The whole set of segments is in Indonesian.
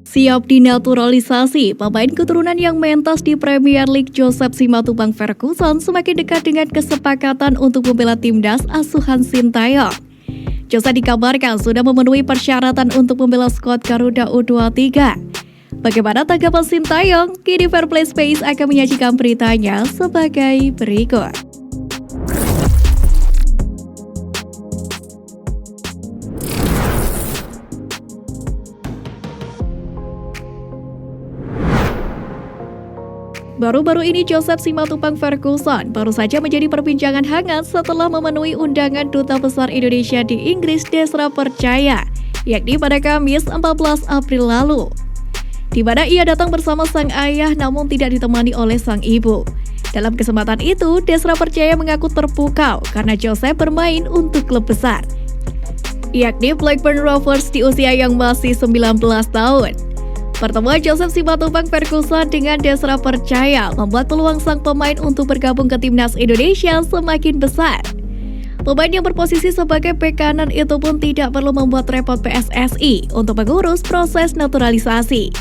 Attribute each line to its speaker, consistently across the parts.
Speaker 1: Siap dinaturalisasi, pemain keturunan yang mentas di Premier League Joseph Simatupang Ferguson semakin dekat dengan kesepakatan untuk membela timnas asuhan Sintayong. Jose dikabarkan sudah memenuhi persyaratan untuk membela skuad Garuda U23. Bagaimana tanggapan Sintayong? Kini Fairplay Space akan menyajikan beritanya sebagai berikut. Baru-baru ini Joseph Simatupang Ferguson baru saja menjadi perbincangan hangat setelah memenuhi undangan Duta Besar Indonesia di Inggris Desra Percaya, yakni pada Kamis 14 April lalu. Di mana ia datang bersama sang ayah namun tidak ditemani oleh sang ibu. Dalam kesempatan itu, Desra Percaya mengaku terpukau karena Joseph bermain untuk klub besar, yakni Blackburn Rovers di usia yang masih 19 tahun. Pertemuan Joseph Simatupang Ferguson dengan Desra Percaya membuat peluang sang pemain untuk bergabung ke timnas Indonesia semakin besar. Pemain yang berposisi sebagai bek kanan itu pun tidak perlu membuat repot PSSI untuk mengurus proses naturalisasi.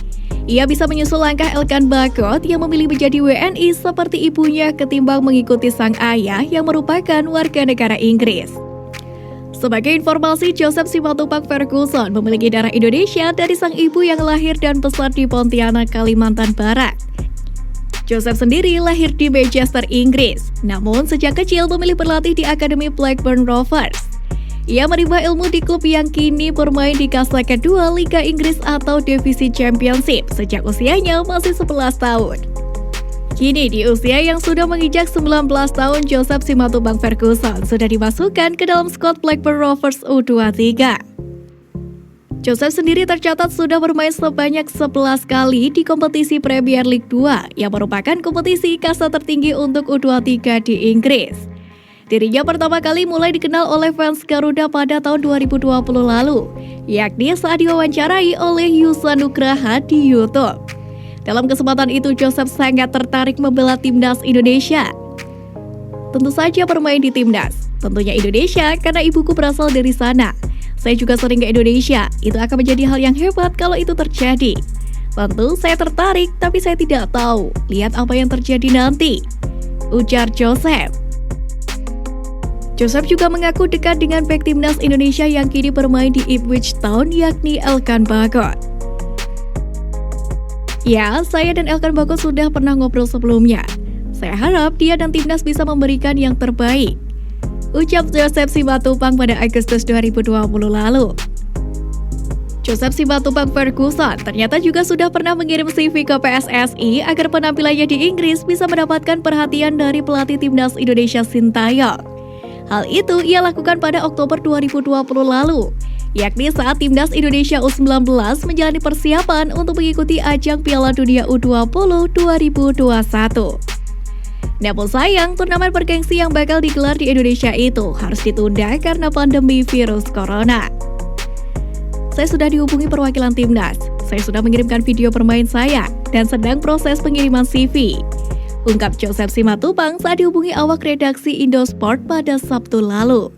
Speaker 1: Ia bisa menyusul langkah Elkan Bagot yang memilih menjadi WNI seperti ibunya ketimbang mengikuti sang ayah yang merupakan warga negara Inggris. Sebagai informasi, Joseph Simatupang Ferguson memiliki darah Indonesia dari sang ibu yang lahir dan besar di Pontianak, Kalimantan Barat. Joseph sendiri lahir di Manchester, Inggris, namun sejak kecil memilih berlatih di Akademi Blackburn Rovers. Ia menimba ilmu di klub yang kini bermain di kasta kedua Liga Inggris atau Divisi Championship sejak usianya masih 11 tahun. Kini di usia yang sudah menginjak 19 tahun, Joseph Simatupang Ferguson sudah dimasukkan ke dalam skuad Blackburn Rovers U23. Joseph sendiri tercatat sudah bermain sebanyak 11 kali di kompetisi Premier League 2 yang merupakan kompetisi kasta tertinggi untuk U23 di Inggris. Dirinya pertama kali mulai dikenal oleh fans Garuda pada tahun 2020 lalu, yakni saat diwawancarai oleh Yusa Nugraha di YouTube. Dalam kesempatan itu, Joseph sangat tertarik membela timnas Indonesia. Tentu saja bermain di timnas, tentunya Indonesia karena ibuku berasal dari sana. Saya juga sering ke Indonesia, itu akan menjadi hal yang hebat kalau itu terjadi. Tentu saya tertarik, tapi saya tidak tahu. Lihat apa yang terjadi nanti, ujar Joseph. Joseph juga mengaku dekat dengan bek timnas Indonesia yang kini bermain di Ipswich Town, yakni Elkan Bagot. Ya, saya dan Elkan Bagot sudah pernah ngobrol sebelumnya. Saya harap dia dan timnas bisa memberikan yang terbaik, ucap Joseph Simatupang pada Agustus 2020 lalu. Joseph Simatupang Ferguson ternyata juga sudah pernah mengirim CV ke PSSI agar penampilannya di Inggris bisa mendapatkan perhatian dari pelatih timnas Indonesia Sintayong. Hal itu ia lakukan pada Oktober 2020 lalu, yakni saat timnas Indonesia U19 menjalani persiapan untuk mengikuti ajang Piala Dunia U20 2021. Namun sayang, turnamen bergengsi yang bakal digelar di Indonesia itu harus ditunda karena pandemi virus corona. Saya sudah dihubungi perwakilan timnas, saya sudah mengirimkan video bermain saya dan sedang proses pengiriman CV, ungkap Joseph Simatupang saat dihubungi awak redaksi Indosport pada Sabtu lalu.